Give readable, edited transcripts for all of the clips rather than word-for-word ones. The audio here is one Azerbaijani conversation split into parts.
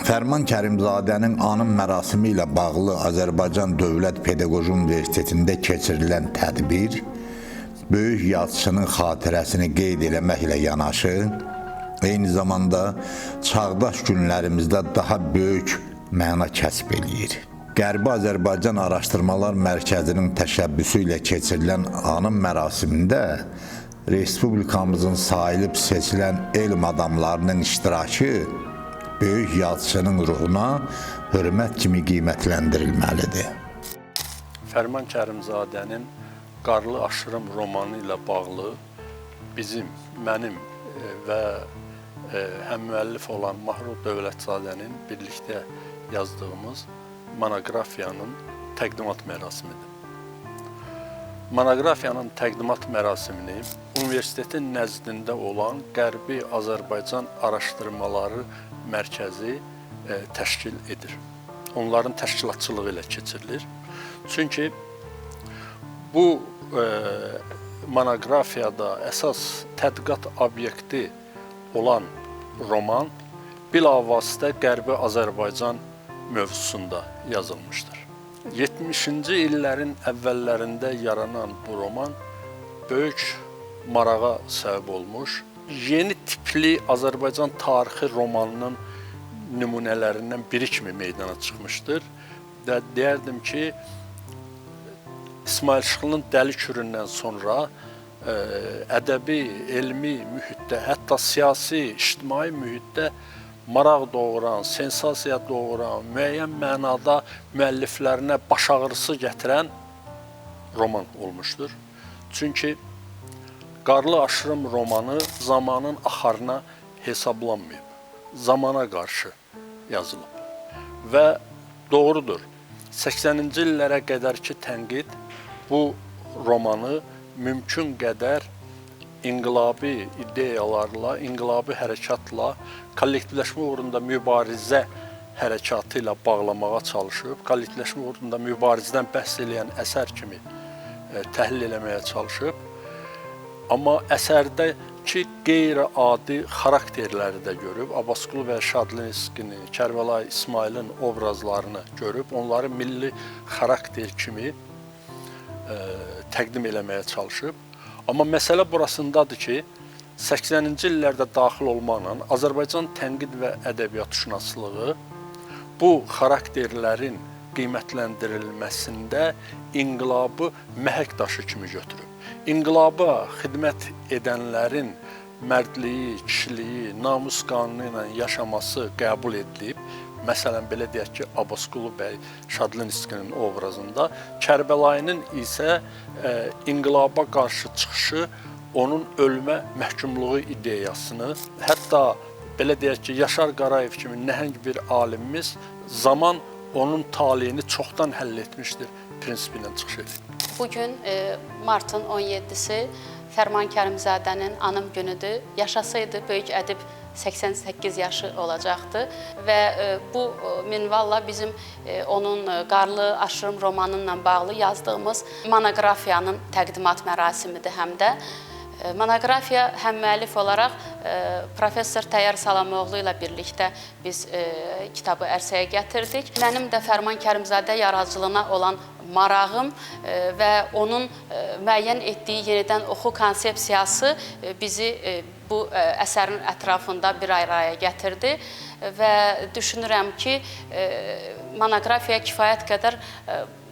Fərman Kərimzadənin anım mərasimi ilə bağlı Azərbaycan Dövlət Pedaqoji Universitetində keçirilən tədbir, böyük yazıçının xatirəsini qeyd eləməklə yanaşı, eyni zamanda çağdaş günlərimizdə daha böyük məna kəsb eləyir. Qərbi Azərbaycan Araşdırmalar Mərkəzinin təşəbbüsü ilə keçirilən anım mərasimində Respublikamızın sayılıb seçilən elm adamlarının iştirakı böyük yazıçının ruhuna hörmət kimi qiymətləndirilməlidir. Fərman Kərimzadənin Qarlı Aşırım romanı ilə bağlı mənim və həm müəllif olan Mahruz Dövlətzadənin birlikdə yazdığımız monoqrafiyanın təqdimat mərasimidir. Monoqrafiyanın təqdimat mərasimini universitetin nəzdində olan Qərbi Azərbaycan Araşdırmaları Mərkəzi təşkil edir. Onların təşkilatçılığı ilə keçirilir. Çünki bu monoqrafiyada əsas tədqiqat obyekti olan roman bilavasitə Qərbi Azərbaycan mövzusunda yazılmışdır. 70-ci illərin əvvəllərində yaranan bu roman böyük marağa səbəb olmuş. Yeni tipli Azərbaycan tarixi romanının nümunələrindən biri kimi meydana çıxmışdır. Və deyərdim ki, İsmail Şıxlının Dəli Küründən sonra ədəbi, elmi mühitdə, hətta siyasi, ictimai mühitdə maraq doğuran, sensasiya doğuran, müəyyən mənada müəlliflərinə baş ağrısı gətirən roman olmuşdur. Çünki Qarlı Aşırım romanı zamanın axarına hesablanmayıb, zamana qarşı yazılıb. Və doğrudur, 80-ci illərə qədərki tənqid bu romanı mümkün qədər inqilabi ideyalarla, inqilabi hərəkatla, kollektivləşmə uğrunda mübarizə hərəkatı ilə bağlamağa çalışıb, kollektivləşmə uğrunda mübarizədən bəhs eləyən əsər kimi təhlil eləməyə çalışıb. Amma əsərdəki qeyri-adi xarakterləri də görüb, Abbasqulu və Şadlinskini, Kərbəlayı İsmailin obrazlarını görüb, onları milli xarakter kimi təqdim eləməyə çalışıb. Amma məsələ burasındadır ki, 80-ci illərdə daxil olmaqla Azərbaycan tənqid və ədəbiyyatşünaslığı bu xarakterlərin qiymətləndirilməsində inqilabı məhək daşı kimi götürüb. İnqilaba xidmət edənlərin mərdliyi, kişiliyi, namus qanunu ilə yaşaması qəbul edilib. Məsələn, belə deyək ki, Abbasqulu bəy Şadlinskinin obrazında, Kərbəlayının isə inqilaba qarşı çıxışı, onun ölmə məhkumluğu ideyasını, hətta belə deyək ki, Yaşar Qarayev kimi nəhəng bir alimimiz zaman onun taleyini çoxdan həll etmişdir prinsipi ilə çıxış edir. Bugün martın 17-si Fərman Kərimzadənin anım günüdür. Yaşasaydı böyük ədib 88 yaşı olacaqdı və bu minvalla bizim onun Qarlı Aşırım romanıyla bağlı yazdığımız monoqrafiyanın təqdimat mərasimidir həm də. Monoqrafiya həm müəllif olaraq Professor Təyyar Salamoğlu ilə birlikdə biz kitabı ərsəyə gətirdik. Mənim də Fərman Kərimzadə yaradıcılığına olan marağım və onun müəyyən etdiyi yenidən oxu konsepsiyası bizi bu əsərin ətrafında bir araya gətirdi və düşünürəm ki, monoqrafiya kifayət qədər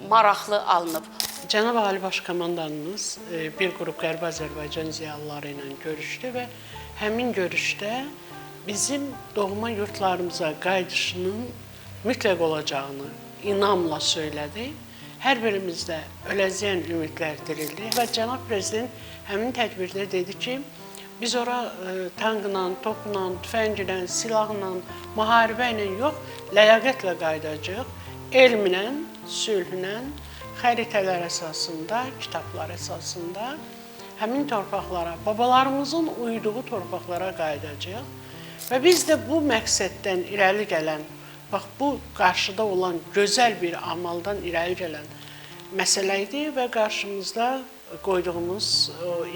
maraqlı alınıb. Cənab Ali Baş Komandanımız bir qrup Qərbi Azərbaycan ziyalıları ilə görüşdü və həmin görüşdə bizim doğma yurtlarımıza qayıdışının mütləq olacağını inamla söylədi. Hər birimizdə öləcəyən ümidlər dirildi və Cənab Prezident həmin tədbirdə dedi ki, biz ora tankla, topla, tüfənglə, silahla, müharibə ilə yox, ləyaqətlə qayıdacaq, elmlə, sülhlə, xəritələr əsasında, kitablar əsasında həmin torpaqlara, babalarımızın uyduğu torpaqlara qayıdacaq və biz də bu məqsəddən irəli gələn, bax bu qarşıda olan gözəl bir amaldan irəli gələn məsələ idi və qarşımızda qoyduğumuz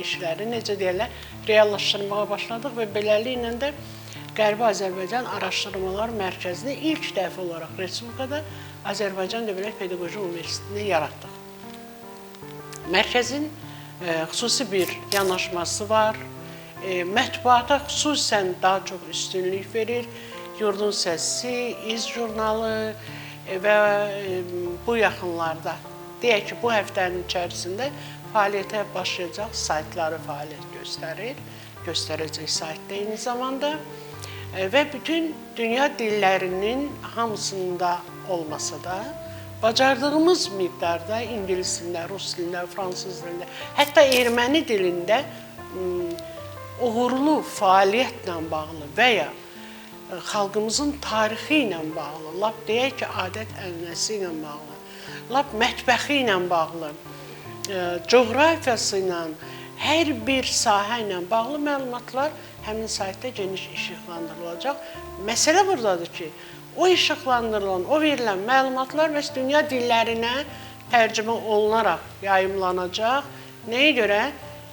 işləri necə deyirlər, reallaşdırmağa başladıq və beləliklə də Qərbi Azərbaycan Araşdırmalar Mərkəzini ilk dəfə olaraq Respublikada Azərbaycan Dövlət Pedaqoji Universitetini yaratdıq. Mərkəzin xüsusi bir yanaşması var. Mətbuata xüsusən daha çox üstünlük verir. Yurdun Səsi, İz jurnalı və bu yaxınlarda, deyək ki, bu həftənin içərisində fəaliyyətə başlayacaq saytları fəaliyyət göstərəcək saytda eyni zamanda və bütün dünya dillərinin hamısında olmasa da, bacardığımız miqdarda ingilis dilində, rus dilində, fransız dilində, hətta erməni dilində uğurlu fəaliyyətlə bağlı və ya xalqımızın tarixi ilə bağlı, lap deyək ki, adət-ənənəsi ilə bağlı, lap mətbəxi ilə bağlı, coğrafiyası ilə, hər bir sahə ilə bağlı məlumatlar həmin saytda geniş işıqlandırılacaq. Məsələ buradadır ki, o işıqlandırılan, o verilən məlumatlar məhz dünya dillərinə tərcümə olunaraq yayımlanacaq. Nəyə görə?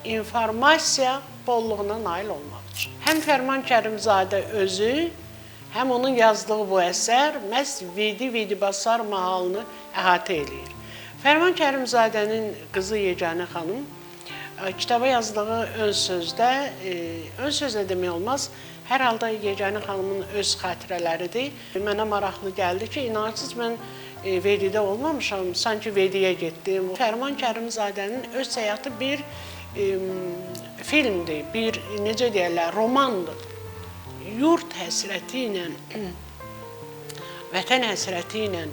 İnformasiya bolluğuna nail olmaq üçün. Həm Fərman Kərimzadə özü, həm onun yazdığı bu əsər məhz Vidi Basar mahalını əhatə edir. Fərman Kərimzadənin qızı Yeganə xanım kitaba yazdığı ön sözlə demək olmaz, hər halda Yeganə xanımın öz xatirələridir. Mənə maraqlı gəldi ki, inanırsınız, mən Vedidə olmamışam, sanki Vediyə getdim. Fərman Kərimzadənin öz həyatı bir filmdir, bir, necə deyərlər, romandır. Yurt həsrəti ilə, vətən həsrəti ilə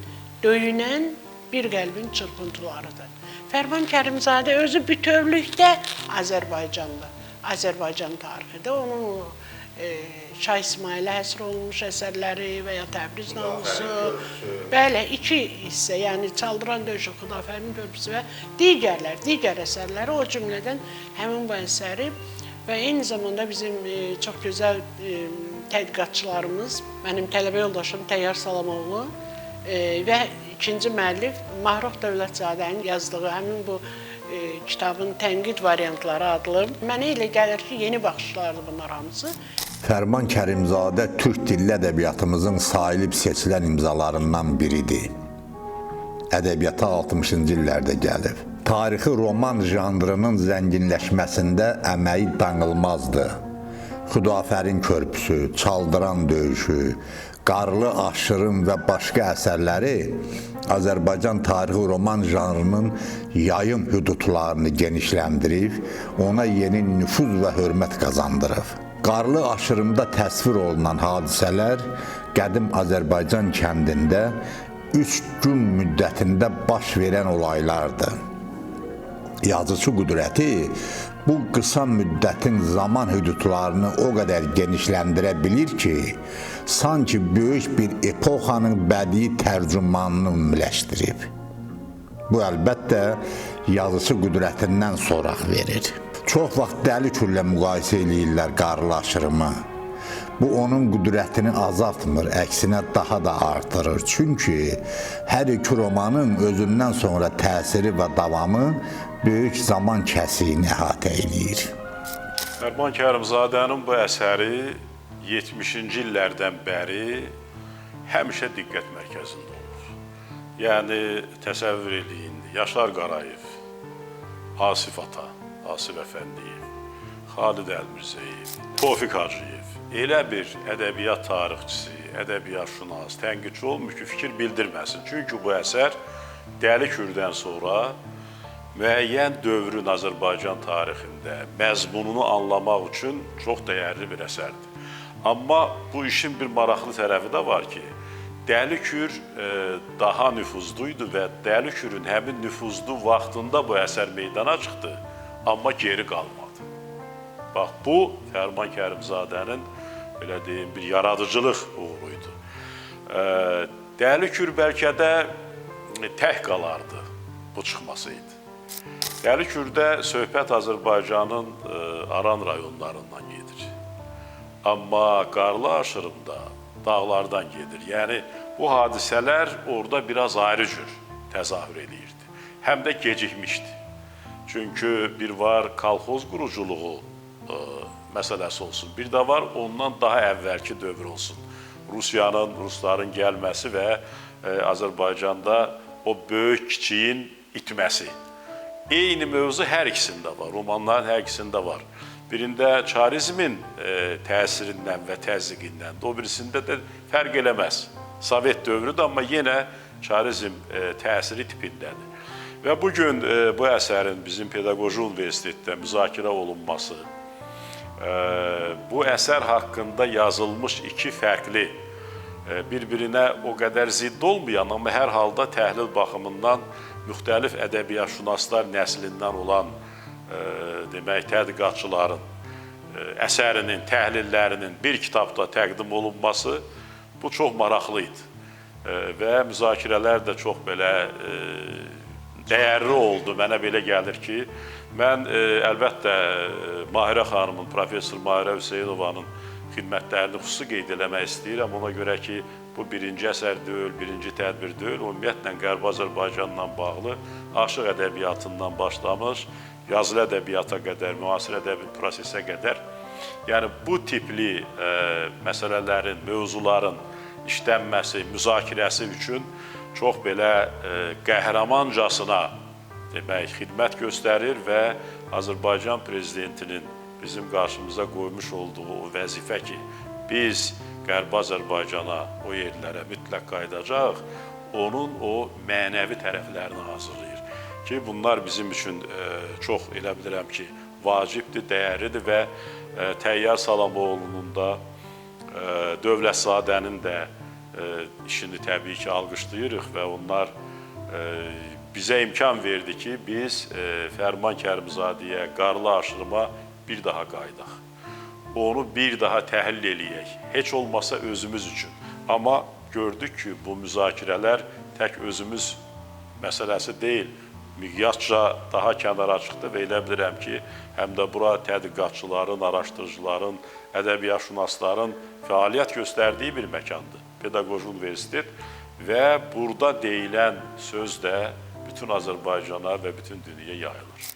döyünən bir qəlbin çırpıntılarıdır. Fərman Kərimzadə özü bütövlükdə Azərbaycanda, Azərbaycan tarixində onun Şah İsmailə həsr olunmuş əsərləri və ya Təbriz namusu, bəli, 2 hissə, yəni Çaldıran döyüşü, Xudafərin körpüsü və digər əsərləri, o cümlədən həmin bu əsəri və eyni zamanda bizim çox gözəl tədqiqatçılarımız, mənim tələbə yoldaşım Təyyar Salamoğlu və ikinci müəllif Mahrux Dövlətzadənin yazdığı həmin bu kitabın tənqid variantları adlı. Mənə elə gəlir ki, yeni baxışlardır bunlar hamısı. Fərman Kərimzadə türk dilli ədəbiyyatımızın sayılıb seçilən imzalarından biridir. Ədəbiyyata 60-cı illərdə gəlib. Tarixi roman janrının zənginləşməsində əməyi danılmazdır. Xudafərin körpüsü, Çaldıran döyüşü, Qarlı Aşırım və başqa əsərləri Azərbaycan tarixi roman janrının yayım hüdudlarını genişləndirib, ona yeni nüfuz və hörmət qazandırıb. Qarlı Aşırımda təsvir olunan hadisələr qədim Azərbaycan kəndində 3 gün müddətində baş verən olaylardır. Yazıcı qüdrəti bu qısa müddətin zaman hüdudlarını o qədər genişləndirə bilir ki, sanki böyük bir epoxanın bədii tərcümanını ümumiləşdirib. Bu, əlbəttə, yazıcı qüdrətindən soraq verir. Çox vaxt Dəli Kürlə müqayisə edirlər Qarlı Aşırımı. Bu, onun qüdrətini azaltmır, əksinə daha da artırır. Çünki hər iki romanın özündən sonra təsiri və davamı böyük zaman kəsiyini əhatə edir. Fərman Kərimzadənin bu əsəri 70-ci illərdən bəri həmişə diqqət mərkəzində olur. Yəni, təsəvvür edin, Yaşar Qarayev, Asif Ata, Asif Əfəndiyev, Xalid Əlmirzəyev, Tofiq Hacıyev, elə bir ədəbiyyat tarixçisi, ədəbiyyatşünas, tənqidçi olmuş ki, fikir bildirməsin. Çünki bu əsər Dəli Kürdən sonra müəyyən dövrün Azərbaycan tarixində məzmununu anlamaq üçün çox dəyərli bir əsərdir. Amma bu işin bir maraqlı tərəfi də var ki, Dəli Kür daha nüfuzluydu və Dəli Kürün həmin nüfuzlu vaxtında bu əsər meydana çıxdı, amma geri qalmadı. Bax, bu Fərman Kərimzadənin belə deyim, bir yaradıcılıq uğuruydu. Dəli Kür bəlkə də tək qalardı bu çıxmasıydı. Dəli Kürdə söhbət Azərbaycanın Aran rayonlarından gedir. Amma Qarlı Aşırımda dağlardan gedir. Yəni, bu hadisələr orada biraz ayrı cür təzahür edirdi. Həm də gecikmişdi. Çünki bir var kolxoz quruculuğu məsələsi olsun. Bir də var, ondan daha əvvəlki dövr olsun. Rusların gəlməsi və Azərbaycanda o böyük kiçiyin itməsi. Eyni mövzu hər ikisində var, romanların hər ikisində var. Birində çarizmin təsirindən və təzyiqindən, o birisində də fərq eləməz. Sovet dövrüdür, amma yenə çarizm təsiri tipindədir. Və bugün bu əsərin bizim Pedaqoji Universitetdə müzakirə olunması, bu əsər haqqında yazılmış iki fərqli, bir-birinə o qədər zidd olmayan, amma hər halda təhlil baxımından müxtəlif ədəbiyyatşünaslar nəslindən olan demək, tədqiqatçıların əsərinin, təhlillərinin bir kitabda təqdim olunması bu çox maraqlı idi. Və müzakirələr də çox belə dəyərli oldu. Mənə belə gəlir ki, mən əlbəttə Mahirə xanımın, professor Mahirə Hüseynovanın xidmətlərini xüsusi qeyd eləmək istəyirəm. Ona görə ki, bu birinci əsər deyil, birinci tədbir deyil, ümumiyyətlə Qərbi Azərbaycanla bağlı aşıq ədəbiyyatından başlamış, yazılı ədəbiyyata qədər, müasir ədəbi prosesə qədər, yəni bu tipli məsələlərin, mövzuların işlənməsi, müzakirəsi üçün çox belə qəhrəmancasına demək, xidmət göstərir və Azərbaycan prezidentinin bizim qarşımıza qoymuş olduğu o vəzifə ki, biz Qərbi Azərbaycana, o yerlərə mütləq qayıdacaq, onun o mənəvi tərəflərini hazırlayır. Ki, bunlar bizim üçün çox, elə bilirəm ki, vacibdir, dəyərlidir və Təyyar Salamoğlu'nun da, Dövlətzadənin də işini təbii ki, alqışlayırıq və onlar bizə imkan verdi ki, biz Fərman Kərimzadəyə, qarlı aşırıma bir daha qayıdaq. Onu bir daha təhlil eləyək, heç olmasa özümüz üçün. Amma gördük ki, bu müzakirələr tək özümüz məsələsi deyil, miqyasca daha kənara çıxdı və elə bilirəm ki, həm də bura tədqiqatçıların, araşdırıcıların, ədəbiyyatşünasların fəaliyyət göstərdiyi bir məkandır. Pedaqoji Universitet və burada deyilən söz də bütün Azərbaycana və bütün dünyaya yayılır.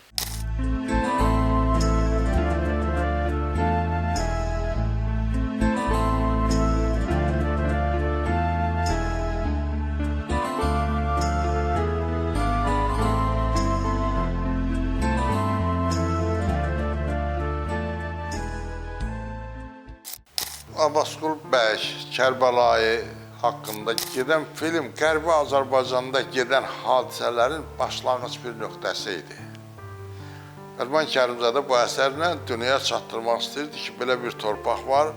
Abbasqulu bəy, Kərbəlayı haqqında gedən film Qərbi Azərbaycanda gedən hadisələrin başlanğıc bir nöqtəsi idi. Fərman Kərimzadə bu əsərlə dünyaya çatdırmaq istəyirdi ki, belə bir torpaq var,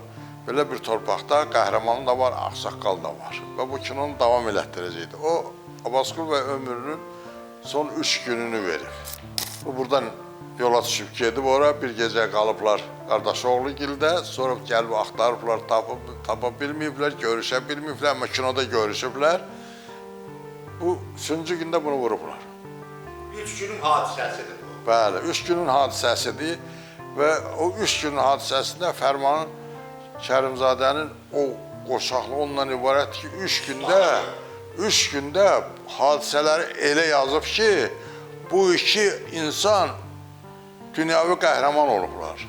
belə bir torpaqda qəhrəmanı da var, ağsaqqal da var və bu kinonu davam elətdirəcəkdi. O, Abbasqulu bəy ömrünün son 3 gününü verib. O, buradan yola düşüb gedib ora, bir gecə qalıblar qardaşoğlu gildə, sonra gəlib axtarıblar, tapa bilməyiblər, görüşə bilməyiblər, amma kinoda görüşüblər. Bu, 3-cü gündə bunu vurublar. 3 günün hadisəsidir bu. Bəli, 3 günün hadisəsidir və o 3 günün hadisəsində Fərman Kərimzadənin o qoçaqlığı ondan ibarət ki, 3 gündə hadisələri elə yazıb ki, bu iki insan dünyavi qəhrəman olublar.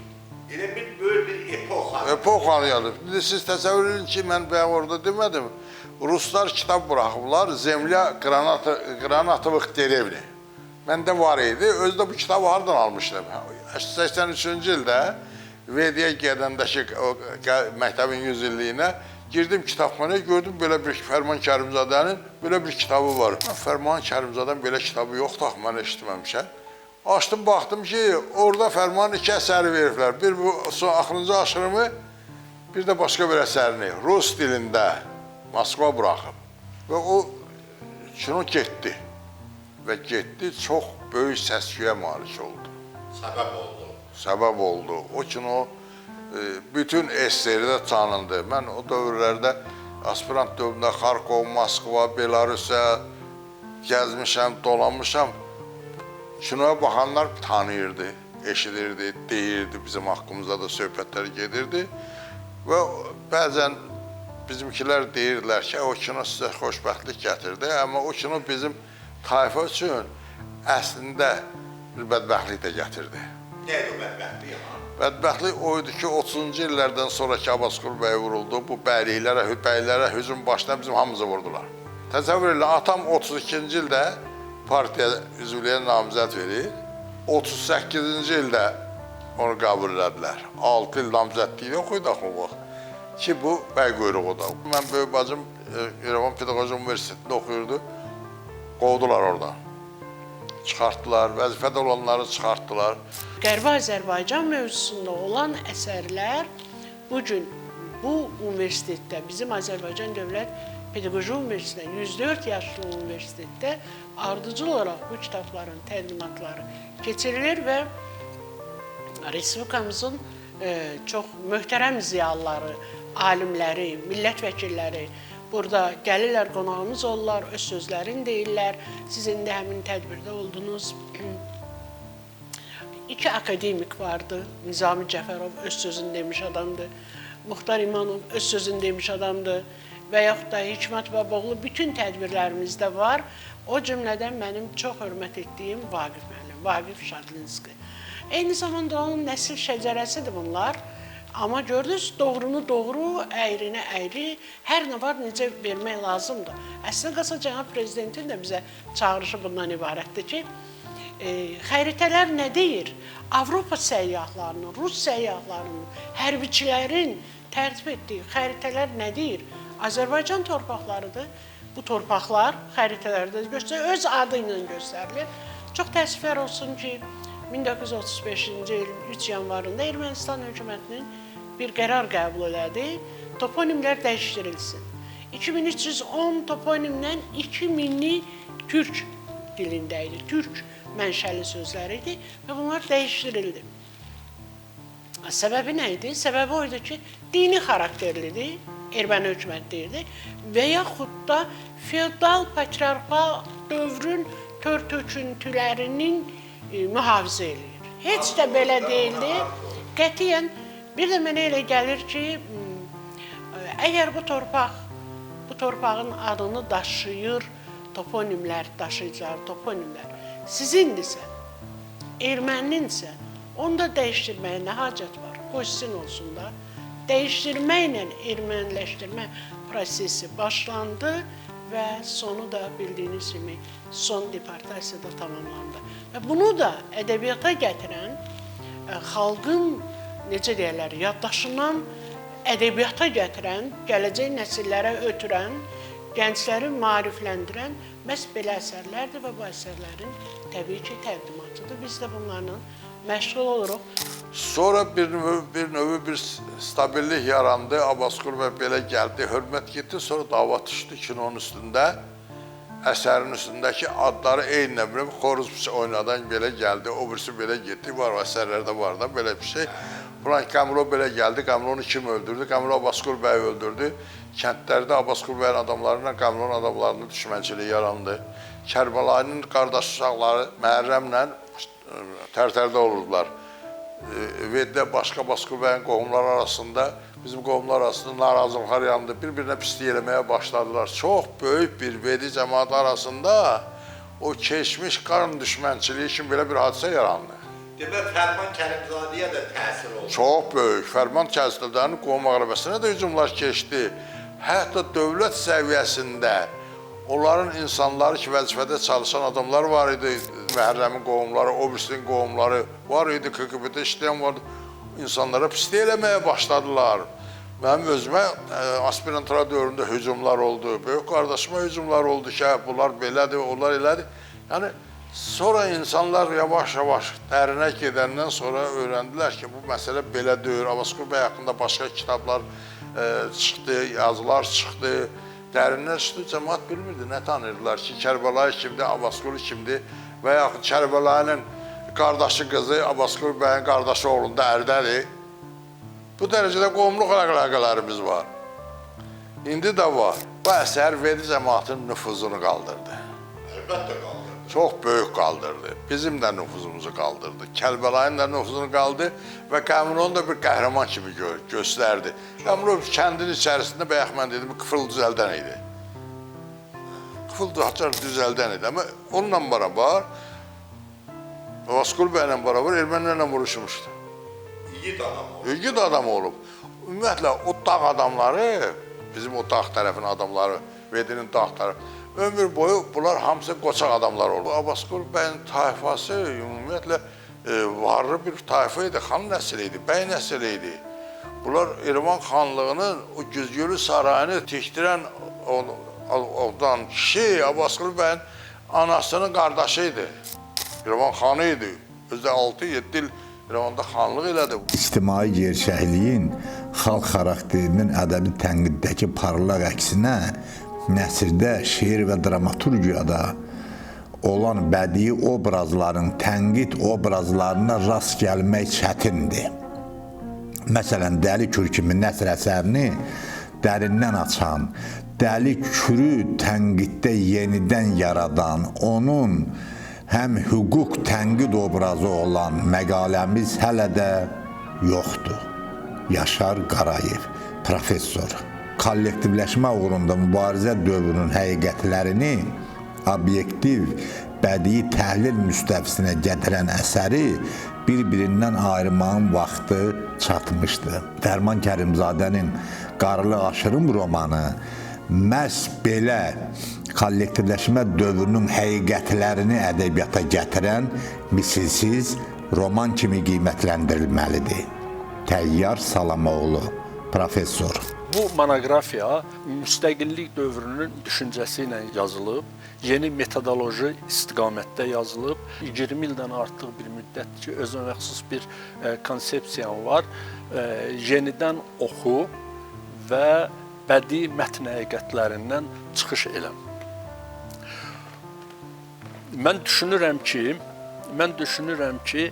Elə bir böyük bir epoxa. Epoxanı yazıb. Siz təsəvvür edin ki, mən bəyan orada demədim. Ruslar kitab buraxıblar, Zemlya Qranatovых Derevni. Məndə var idi, özü də bu kitabı hardan almışdım. 83-cü ildə Vediyə gedəndəki məktəbin 100 illiyinə girdim kitabxanaya, gördüm belə bir Fərman Kərimzadənin belə bir kitabı var. Fərman Kərimzadənin belə kitabı yoxdur, mən eşitməmişəm. Açdım, baxdım ki, orada Fərmanın 2 əsəri veriblər. Bir bu son axırıncı aşırımı, bir də başqa bir əsərini Rus dilində Moskva buraxıb. Və o kino getdi. Və getdi, çox böyük səs-küyə malik oldu. Səbəb oldu. O kino bütün SSR-də tanındı. Mən o dövrlərdə aspirant dövründə Xarkov, Moskva, Belarusiya gəzmişəm, dolanmışam. Kinoya baxanlar tanıyırdı, eşidirdi, deyirdi, bizim haqqımızda da söhbətlər gedirdi. Və bəzən bizimkilər deyirdilər ki, o kino sizə xoşbəxtlik gətirdi, amma o kino bizim tayfa üçün əslində bir bədbəxtlik də gətirdi. Neydi o bədbəxtlik? Bədbəxtlik o idi ki, 30-cu illərdən sonraki Abbasqulu bəy vuruldu. Bu bəylərə hücum başlayan bizim hamımızı vurdular. Təsəvvür elə, atam 32-ci ildə partiya üzvlüyə namizəd verir. 38-ci ildə onu qəbul elədilər. 6 il namizədliyi yox idi axı o vaxt. Ki, bu bəy quyruğudur. Mən böyük bacım İrəvan Pedaqoji Universitetində oxuyurdu. Qovdular oradan. Çıxartdılar, vəzifədə olanları çıxartdılar. Qərbi Azərbaycan mövzusunda olan əsərlər bugün bu universitetdə, bizim Azərbaycan Dövlət Pedaqoji Universitetində, 104 yaşlı universitetdə ardıcıl olaraq bu kitabların təqdimatları keçirilir və Respublikamızın çox möhtərəm ziyalıları, alimləri, millət vəkilləri burada gəlirlər, qonağımız olurlar, öz sözlərini deyirlər. Siz indi həmin tədbirdə oldunuz. 2 akademik vardı. Nizami Cəfərov öz sözünü demiş adamdır. Muxtar İmanov öz sözünü demiş adamdır. Və yaxud da Hikmət Baboğlu bütün tədbirlərimizdə var. O cümlədən mənim çox hörmət etdiyim Vaqif müəllim, Vaqif Şadlinski. Eyni zamanda onun nəsil şəcərəsidir bunlar. Amma gördünüz, doğrunu doğru, əyrini əyri, hər nə var necə vermək lazımdır. Əslində qalsa cənab prezidentin də bizə çağırışı bundan ibarətdir ki, xəritələr nə deyir? Avropa səyyahlarının, Rus səyyahlarının, hərbiçilərin tərtib etdiyi xəritələr nə deyir? Azərbaycan torpaqlarıdır. Bu torpaqlar xəritələrdə göstərilir, öz adı ilə göstərilir. Çox təəssüflər olsun ki, 1935-ci ilin 3 yanvarında Ermənistan hökumətinin bir qərar qəbul elədi, toponimlər dəyişdirilsin. 2310 toponimdən 2000-i türk dilində idi, türk mənşəli sözləri idi və bunlar dəyişdirildi. Səbəbi nə idi? Səbəbi o idi ki, dini xarakterlidir, erməni hökumət deyirdi və yaxud da feodal, patriarxal dövrün tör-töküntülərinin mühafizə eləyir. Heç də belə deyildi. Qətiyyən bir də mənə elə gəlir ki, əgər bu torpağın adını daşıyır, toponimlər, daşıyıcılar, toponimlər sizindirsə, erməninsə, onu da dəyişdirməyə nə hacət var? Qoy sizin olsun da. Dəyişdirməklə erməniləşdirmə prosesi başlandı və sonu da bildiyiniz kimi son deportasiyada tamamlandı. Və bunu da ədəbiyyata gətirən, xalqın, necə deyərlər, yaddaşından ədəbiyyata gətirən, gələcək nəsillərə ötürən, gəncləri maarifləndirən məhz belə əsərlərdir və bu əsərlərin təbii ki, təqdimatıdır. Biz də bunlarla məşğul oluruq. Sonra bir növü bir stabillik yarandı, Abbasqulu bəy belə gəldi, hörmət getdi, sonra dava düşdü kinonun üstündə. Əsərin üstündəki adları eyni bir xoruz oynadan belə gəldi, o birisi belə getdi, var əsərlərdə var da belə bir şey. Buran Qəmrov belə gəldi, Qəmrovunu kim öldürdü? Qəmrov Abbasqulu bəyi öldürdü. Kəndlərdə Abbasqulu bəyin adamlarıyla Qəmrovun adamlarının düşmənçiliyi yarandı. Kərbəlayının qardaş uşaqları Məhərrəmlə Tərtərdə olurdular. Və başqa Abbasqulu bəyin qohumları arasında, bizim qohumlar arasında narazılıqlar yandı. Bir-birinə pislik eləməyə başladılar. Çox böyük bir vedi cəmaatı arasında o keçmiş qarın düşmənçiliyi kimi belə bir hadisə yarandı. Demək, Fərman Kərimzadəyə də təsir oldu. Çox böyük. Fərman Kərimzadənin qovum müharibəsinə də hücumlar keçdi. Hətta dövlət səviyyəsində onların insanları ki, vəzifədə çalışan adamlar var idi. Məhərrəmin qovumları, o birisinin qovumları var idi, KQB-də işləyən vardı. İnsanlara pislik eləməyə başladılar. Mənim özümə aspirantura dövründə hücumlar oldu. Böyük qardaşıma hücumlar oldu ki, bunlar belədir, onlar elədir. Yəni, sonra insanlar yavaş-yavaş dərinə gedəndən sonra öyrəndilər ki, bu məsələ belə deyil. Abbasqulu bəy haqqında başqa kitablar çıxdı, yazılar çıxdı, dərinlər çıxdı. Cəmaat bilmirdi, nə tanıyırdılar ki, Kərbəlayı kimdir, Abbasqulu kimdir və yaxud Kərbəlayının qardaşı qızı Abbasqulu bəyin qardaşı oğlunda ərdədir. Bu dərəcədə qovumluq əlaqələrimiz var. İndi də var. Bu əsər vedi cəmaatın nüfuzunu qaldırdı. Əlbəttə qaldırdı. Çox böyük qaldırdı. Bizim də nüfuzumuzu qaldırdı. Kərbəlayın da nüfuzunu qaldırdı və Qəmrovunu da bir qəhrəman kimi göstərdi. Qəmrov kəndin içərisində bayaq mən dedim, qıfıl düzəldən idi. Qıfıl düzəldən idi. Amma onunla beraber Abbasqulu bəylə beraber ermənilərlə vuruşmuşdu. İlgid adam olub. Ümumiyyətlə, o dağ adamları, bizim o dağ tərəfin adamları, Vedinin dağ tərəfi, ömür boyu bunlar hamısı qoçaq adamlar oldu. Abbasqulu bəyin tayfası ümumiyyətlə varlı bir tayfa idi, xan nəsli idi, bəy nəsli idi. Bunlar İrəvan xanlığının o Güzgülü sarayını tikdirən odan kişi Abbasqulu bəyin anasının qardaşı idi. İrəvan xanı idi. Özdə 6-7 il İrəvanda xanlıq elədi. İctimai gerçəkliyin xalq xarakterinin ədəbi tənqiddəki parlaq əksinə nəsrdə, şeir və dramaturgiyada olan bədii obrazların tənqid obrazlarına rast gəlmək çətindir. Məsələn, Dəli Kür kimi nəsr əsərini dərindən açan, Dəli Kürü tənqiddə yenidən yaradan, onun həm hüquq tənqid obrazı olan məqaləmiz hələ də yoxdur. Yaşar Qarayev, professor. Kollektivləşmə uğrunda mübarizə dövrünün həqiqətlərini obyektiv, bədii təhlil müstəvisinə gətirən əsəri bir-birindən ayırmağın vaxtı çatmışdı. Fərman Kərimzadənin Qarlı Aşırım romanı məhz belə kollektivləşmə dövrünün həqiqətlərini ədəbiyyata gətirən misilsiz roman kimi qiymətləndirilməlidir. Təyyar Salamoğlu, professor. Bu monoqrafiya müstəqillik dövrünün düşüncəsi ilə yazılıb, yeni metodoloji istiqamətdə yazılıb. 20 ildən artıq bir müddətdir ki, özünə məxsus bir konsepsiyan var. Yenidən oxu və bədii mətn həqiqətlərindən çıxış elə. Mən düşünürəm ki,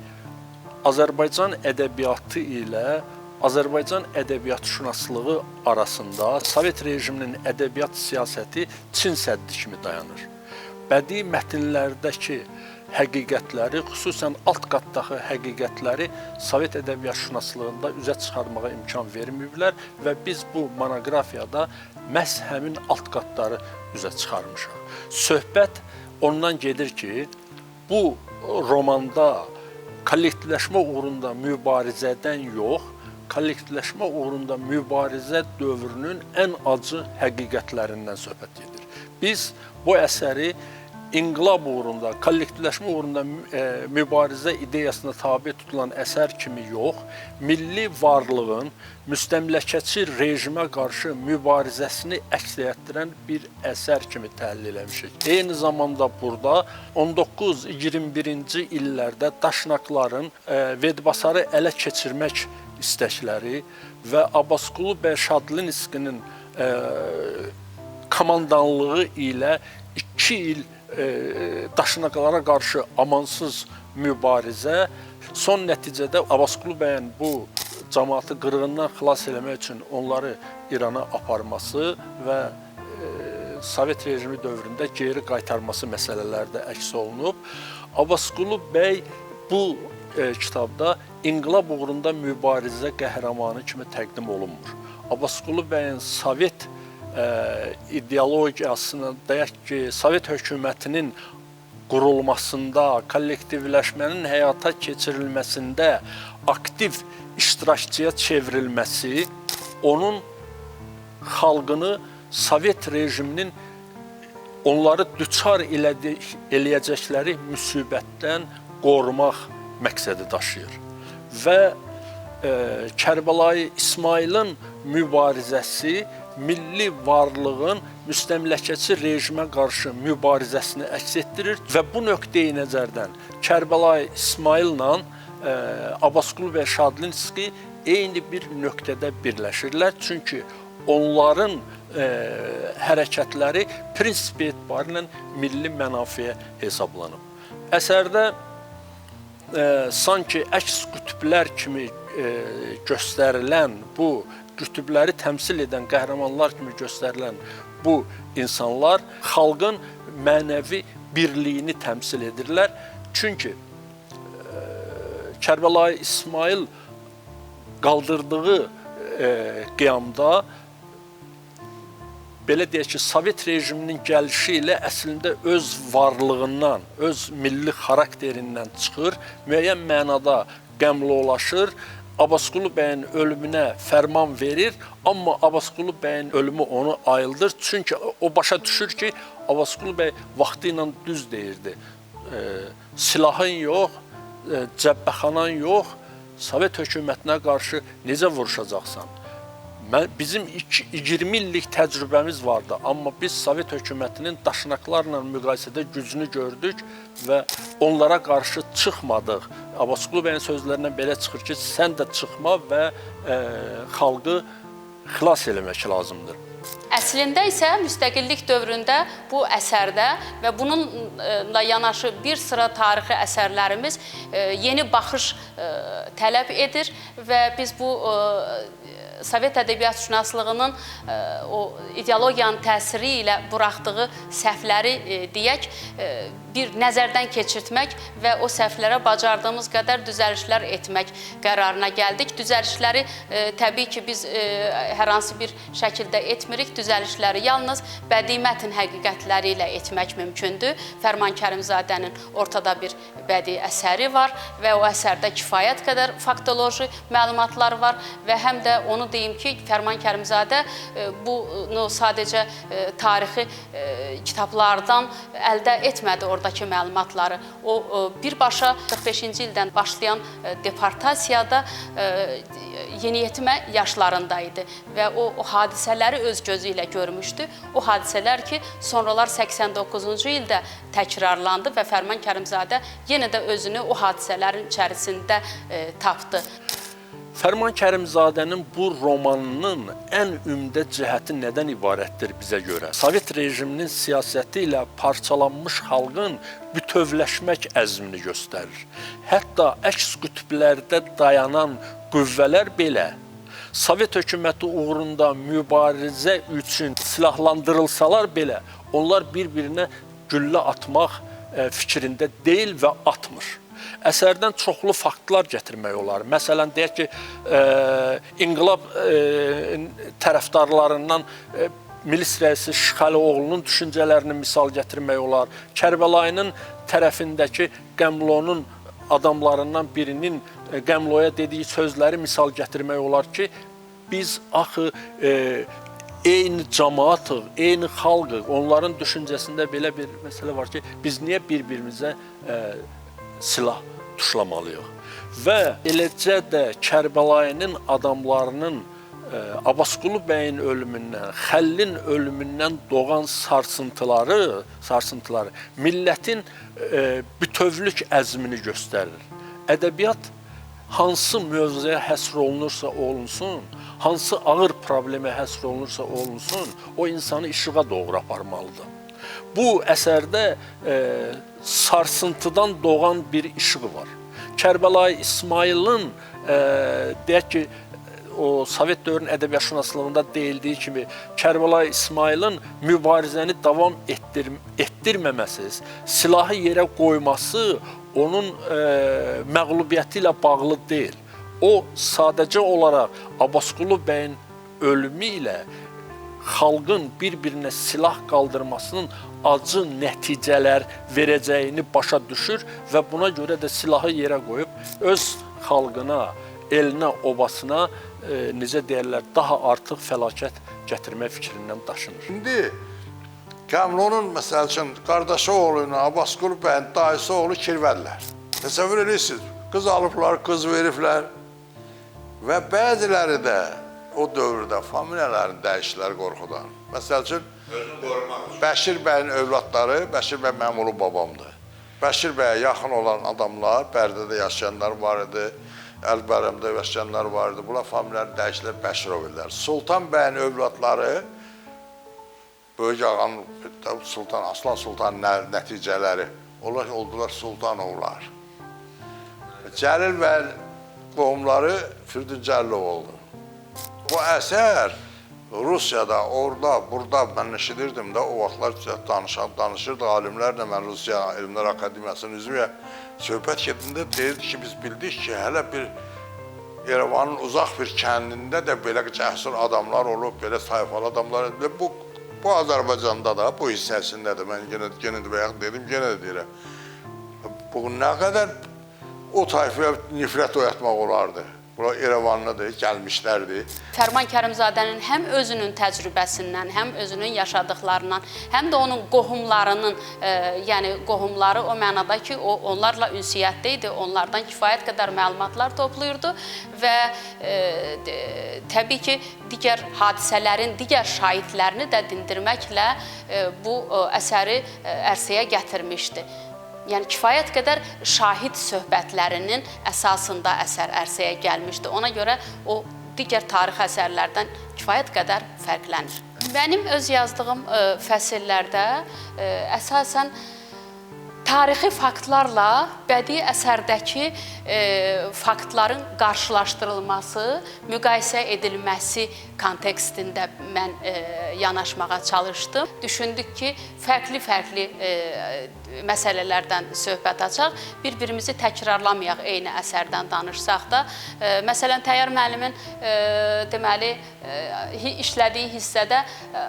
Azərbaycan ədəbiyyatı ilə Azərbaycan ədəbiyyatşünaslığı arasında Sovet rejiminin ədəbiyyat siyasəti Çin səddi kimi dayanır. Bədii mətnlərdəki həqiqətləri, xüsusən alt qatdakı həqiqətləri Sovet ədəbiyyatşünaslığında üzə çıxarmağa imkan verməyiblər və biz bu monoqrafiyada məhz həmin alt qatları üzə çıxarmışıq. Söhbət ondan gedir ki, bu romanda kollektivləşmə uğrunda mübarizədən yox, kollektivləşmə uğrunda mübarizə dövrünün ən acı həqiqətlərindən söhbət gedir. Biz bu əsəri inqilab uğrunda, kollektivləşmə uğrunda mübarizə ideyasına tabe tutulan əsər kimi yox, milli varlığın müstəmləkəçi rejimə qarşı mübarizəsini əks etdirən bir əsər kimi təhlil eləmişik. Eyni zamanda burada 19-21-ci illərdə daşnaqların Vedbasarı ələ keçirmək istəkləri və Abbasqulu bəy Şadlinskinin komandanlığı ilə 2 il daşnaqlara qarşı amansız mübarizə, son nəticədə Abbasqulu bəyin bu cəmaatı qırğından xilas eləmək üçün onları İrana aparması və Sovet rejimi dövründə geri qaytarması məsələləri də əks olunub. Abbasqulu bəy bu kitabda inqilab uğrunda mübarizə qəhrəmanı kimi təqdim olunmur. Abbasqulu bəyin Sovet ideologiyasını, deyək ki, Sovet hökumətinin qurulmasında, kollektivləşmənin həyata keçirilməsində aktiv iştirakçıya çevrilməsi, onun xalqını Sovet rejiminin onları düçar eləyəcəkləri müsibətdən qorumaq məqsədi daşıyır. Və Kərbəlayı İsmailin mübarizəsi milli varlığın müstəmləkəçi rejimə qarşı mübarizəsini əks etdirir və bu nöqteyi nəzərdən Kərbəlayı İsmaillə Abbasqulu bəy Şadlinski eyni bir nöqtədə birləşirlər. Çünki onların hərəkətləri prinsip etibarilə milli mənafiyə hesablanıb. Əsərdə sanki əks qütblər kimi göstərilən bu qütbləri təmsil edən qəhrəmanlar kimi göstərilən bu insanlar xalqın mənəvi birliyini təmsil edirlər. Çünki Kərbəlayı İsmail qaldırdığı qiyamda belə deyək ki, Sovet rejiminin gəlişi ilə əslində öz varlığından, öz milli xarakterindən çıxır, müəyyən mənada qəmlolaşır, Abbasqulu bəyin ölümünə fərman verir, amma Abbasqulu bəyin ölümü onu ayıldır. Çünki o başa düşür ki, Abbasqulu bəy vaxtı ilə düz deyirdi. Silahın yox, cəbbəxanan yox, Sovet hökumətinə qarşı necə vuruşacaqsan? Bizim 20 illik təcrübəmiz vardı, amma biz Sovet hökumətinin daşnaqlarla müqayisədə gücünü gördük və onlara qarşı çıxmadıq. Abbasqulu bəyin sözlərindən belə çıxır ki, sən də çıxma və xalqı xilas eləmək lazımdır. Əslində isə müstəqillik dövründə bu əsərdə və bununla yanaşı bir sıra tarixi əsərlərimiz yeni baxış tələb edir və biz bu Sovet ədəbiyyatşünaslığının o ideologiyanın təsiri ilə buraxdığı səhvləri deyək, bir nəzərdən keçirtmək və o səhvlərə bacardığımız qədər düzəlişlər etmək qərarına gəldik. Düzəlişləri təbii ki, biz hər hansı bir şəkildə etmirik. Düzəlişləri yalnız bədii mətn həqiqətləri ilə etmək mümkündür. Fərman Kərimzadənin ortada bir bədii əsəri var və o əsərdə kifayət qədər faktoloji məlumatlar var və həm də onu deyim ki, Fərman Kərimzadə bunu sadəcə tarixi kitablardan əldə etmədi oradakı məlumatları. O birbaşa 45-ci ildən başlayan deportasiyada yeniyetmə yaşlarında idi və o hadisələri öz gözü ilə görmüşdü. O hadisələr ki, sonralar 89-cu ildə təkrarlandı və Fərman Kərimzadə yenə də özünü o hadisələrin içərisində tapdı. Fərman Kərimzadənin bu romanının ən ümdə cəhəti nədən ibarətdir bizə görə? Sovet rejiminin siyasəti ilə parçalanmış xalqın bütövləşmək əzmini göstərir. Hətta əks qütblərdə dayanan qüvvələr belə Sovet hökuməti uğrunda mübarizə üçün silahlandırılsalar belə, onlar bir-birinə güllə atmaq fikrində deyil və atmır. Əsərdən çoxlu faktlar gətirmək olar. Məsələn, deyək ki, inqilab tərəfdarlarından milis rəisi Şıxəlioğlunun düşüncələrini misal gətirmək olar. Kərbəlayının tərəfindəki Qəmlonun adamlarından birinin Qəmloya dediyi sözləri misal gətirmək olar ki, biz axı eyni cəmaatıq, eyni xalqıq. Onların düşüncəsində belə bir məsələ var ki, biz niyə bir-birimizə silah tuşlamalıyıq. Və eləcə də Kərbəlayının adamlarının Abbasqulu bəyin ölümündən, Xəllin ölümündən doğan sarsıntıları millətin bütövlük əzmini göstərir. Ədəbiyyat hansı mövzuya həsr olunursa olunsun, hansı ağır problemə həsr olunursa olunsun, o insanı işığa doğru aparmalıdır. Bu əsərdə sarsıntıdan doğan bir işığı var. Kərbəlayı İsmailin, deyək ki, o Sovet dövrünün ədəbiyyatşünaslığında deyildiyi kimi, Kərbəlayı İsmailin mübarizəni davam etdirməməsi, silahı yerə qoyması onun məğlubiyyəti ilə bağlı deyil. O, sadəcə olaraq Abbasqulu bəyin ölümü ilə xalqın bir-birinə silah qaldırmasının acı nəticələr verəcəyini başa düşür və buna görə də silahı yerə qoyub öz xalqına, elinə, obasına necə deyərlər, daha artıq fəlakət gətirmək fikrindən daşınır. İndi Qəmlonun məsəl üçün qardaşı oğlu ilə Abbasqulu bəyin dayısı oğlu kirvəllər. Təsəvvür edirsiniz, qız alıblar, qız veriblər və bəziləri də o dövrdə familiyaların dəyişdilər qorxudan. Məsəl üçün, Bəşir bəyin övladları, Bəşir bəy mənim oğlu babamdır. Bəşir bəyə yaxın olan adamlar, Bərdədə yaşayanlar var idi, Əlbərəmdə yaşayanlar var idi. Bunlar familiyaları dəyişdilər, Bəşirov idilər. Sultan bəyin övladları, Böyük ağanın, Aslan Sultanın nəticələri, onlar oldular Sultanovlar. Cəlil bəyin qohumları Firidun Cəlilov oldu. Bu əsər Rusiyada, orada, burada mən eşidirdim də, o vaxtlar danışırdı alimlərlə, mən Rusiya Elmlər Akademiyasının üzvüyə söhbət gedində deyirdi ki, biz bildik ki, hələ bir Yerevanın uzaq bir kəndində də belə cəhsur adamlar olub, belə sayfalı adamlar edilib. Bu Bu Azərbaycanda da, bu hissəsində də mən yenə də bayaq dedim, yenə də deyirəm. Bu nə qədər o tayfaya nifrət oyatmaq olardı. Bura İrəvanlıdır, gəlmişlərdir. Fərman Kərimzadənin həm özünün təcrübəsindən, həm özünün yaşadıqlarından, həm də onun qohumlarının, yəni qohumları o mənada ki, o onlarla ünsiyyətdə idi, onlardan kifayət qədər məlumatlar toplayırdı və təbii ki, digər hadisələrin, digər şahidlərini də dindirməklə bu əsəri ərsəyə gətirmişdi. Yəni kifayət qədər şahid söhbətlərinin əsasında əsər ərsəyə gəlmişdi. Ona görə o digər tarix əsərlərdən kifayət qədər fərqlənir. Mənim öz yazdığım fəsillərdə əsasən tarixi faktlarla bədii əsərdəki faktların qarşılaşdırılması, müqayisə edilməsi kontekstində mən yanaşmağa çalışdım. Düşündük ki, fərqli-fərqli məsələlərdən söhbət açaq, bir-birimizi təkrarlamayaq eyni əsərdən danışsaq da. Məsələn, Təyyar müəllimin deməli işlədiyi hissədə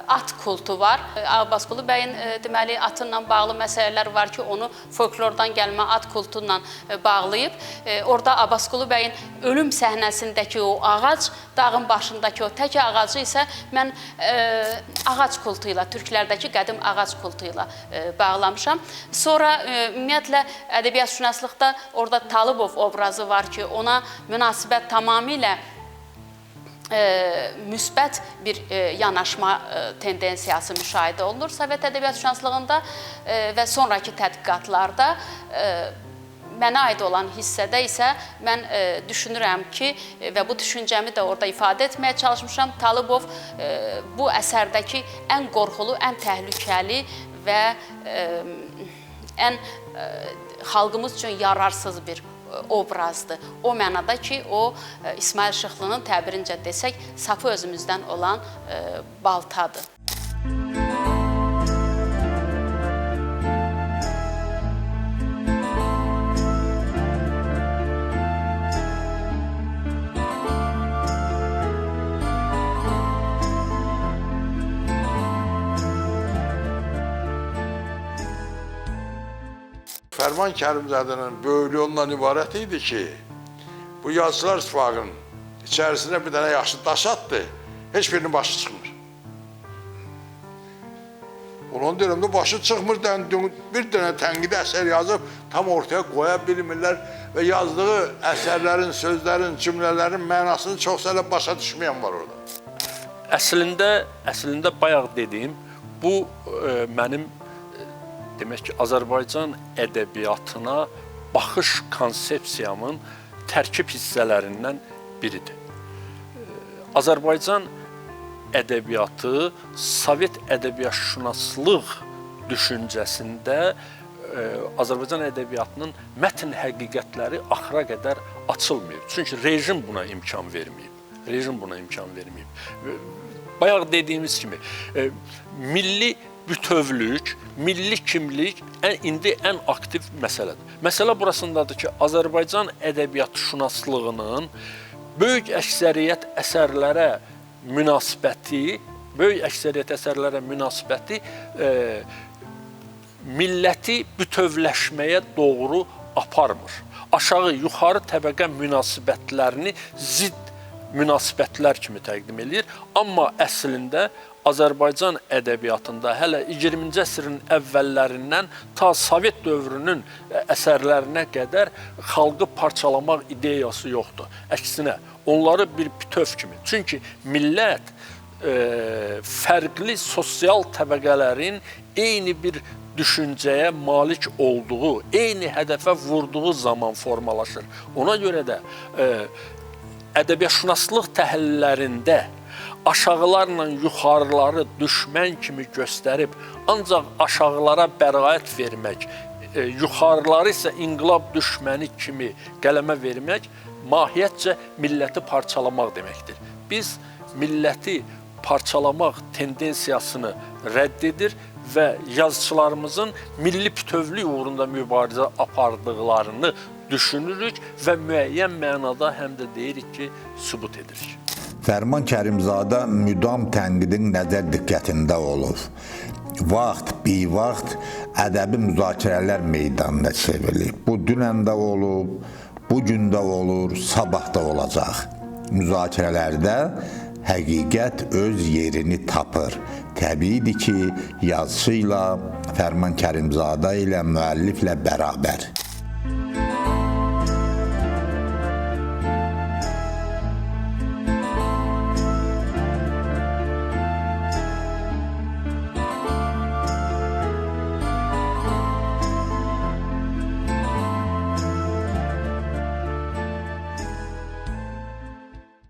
at kultu var. Abbasqulu bəyin deməli atınla bağlı məsələlər var ki, onu folklordan gəlmə at kultunla bağlayıb. Orada Abbasqulu bəyin ölüm səhnəsindəki o ağac, dağın başındakı o tək ağacı isə mən ağac kultu ilə, türklərdəki qədim ağac kultu ilə bağlamışam. Sonra ümumiyyətlə ədəbiyyatşünaslıqda orada Talıbov obrazı var ki, ona münasibət tamamilə müsbət bir yanaşma tendensiyası müşahidə olunur Sovet ədəbiyyatşünaslığında və sonraki tədqiqatlarda. Mənə aid olan hissədə isə mən düşünürəm ki, və bu düşüncəmi də orada ifadə etməyə çalışmışam, Talıbov bu əsərdəki ən qorxulu, ən təhlükəli və ən xalqımız üçün yararsız bir obrazdır. O mənada ki, o İsmail Şıxlının təbirincə desək, safı özümüzdən olan baltadır. Fərman Kərimzadənin böyüklüyü ondan ibarət idi ki, bu yazıçılar ittifaqının içərisində bir dənə yaxşı daş atdı, heç birinin başı çıxmır. Onun deyirəm də başı çıxmır, bir dənə tənqidi əsər yazıb tam ortaya qoya bilmirlər və yazdığı əsərlərin, sözlərin, cümlələrin mənasını çox sələ başa düşməyən var orada. Əslində bayaq dediyim, bu mənim demək ki, Azərbaycan ədəbiyyatına baxış konsepsiyamın tərkib hissələrindən biridir. Azərbaycan ədəbiyyatı Sovet ədəbiyyatşünaslıq düşüncəsində Azərbaycan ədəbiyyatının mətn həqiqətləri axıra qədər açılmıyor. Çünki rejim buna imkan verməyib. Bayaq dediyimiz kimi, milli bütövlük, milli kimlik indi ən aktiv məsələdir. Məsələ burasındadır ki, Azərbaycan ədəbiyyatşünaslığının böyük əksəriyyət əsərlərə münasibəti milləti bütövləşməyə doğru aparmır. Aşağı-yuxarı təbəqə münasibətlərini zidd münasibətlər kimi təqdim edir. Amma əslində Azərbaycan ədəbiyyatında hələ 20-ci əsrin əvvəllərindən ta Sovet dövrünün əsərlərinə qədər xalqı parçalamaq ideyası yoxdur. Əksinə, onları bir bütöv kimi. Çünki millət fərqli sosial təbəqələrin eyni bir düşüncəyə malik olduğu, eyni hədəfə vurduğu zaman formalaşır. Ona görə də ədəbiyyatşünaslıq təhlillərində aşağılarla yuxarıları düşmən kimi göstərib, ancaq aşağılara bəraət vermək, yuxarıları isə inqilab düşməni kimi qələmə vermək, mahiyyətcə milləti parçalamaq deməkdir. Biz milləti parçalamaq tendensiyasını rədd edir və yazıçılarımızın milli bütövlük uğrunda mübarizə apardıqlarını düşünürük və müəyyən mənada həm də deyirik ki, sübut edirik. Fərman Kərimzadə müdam tənqidin nəzər diqqətində olub. Vaxt, bivaxt ədəbi müzakirələr meydanına çevrilib. Bu dünən də olub, bu gün də olur, sabah da olacaq. Müzakirələrdə həqiqət öz yerini tapır. Təbiidir ki, yazıçı ilə, Fərman Kərimzadə ilə, müəlliflə bərabər.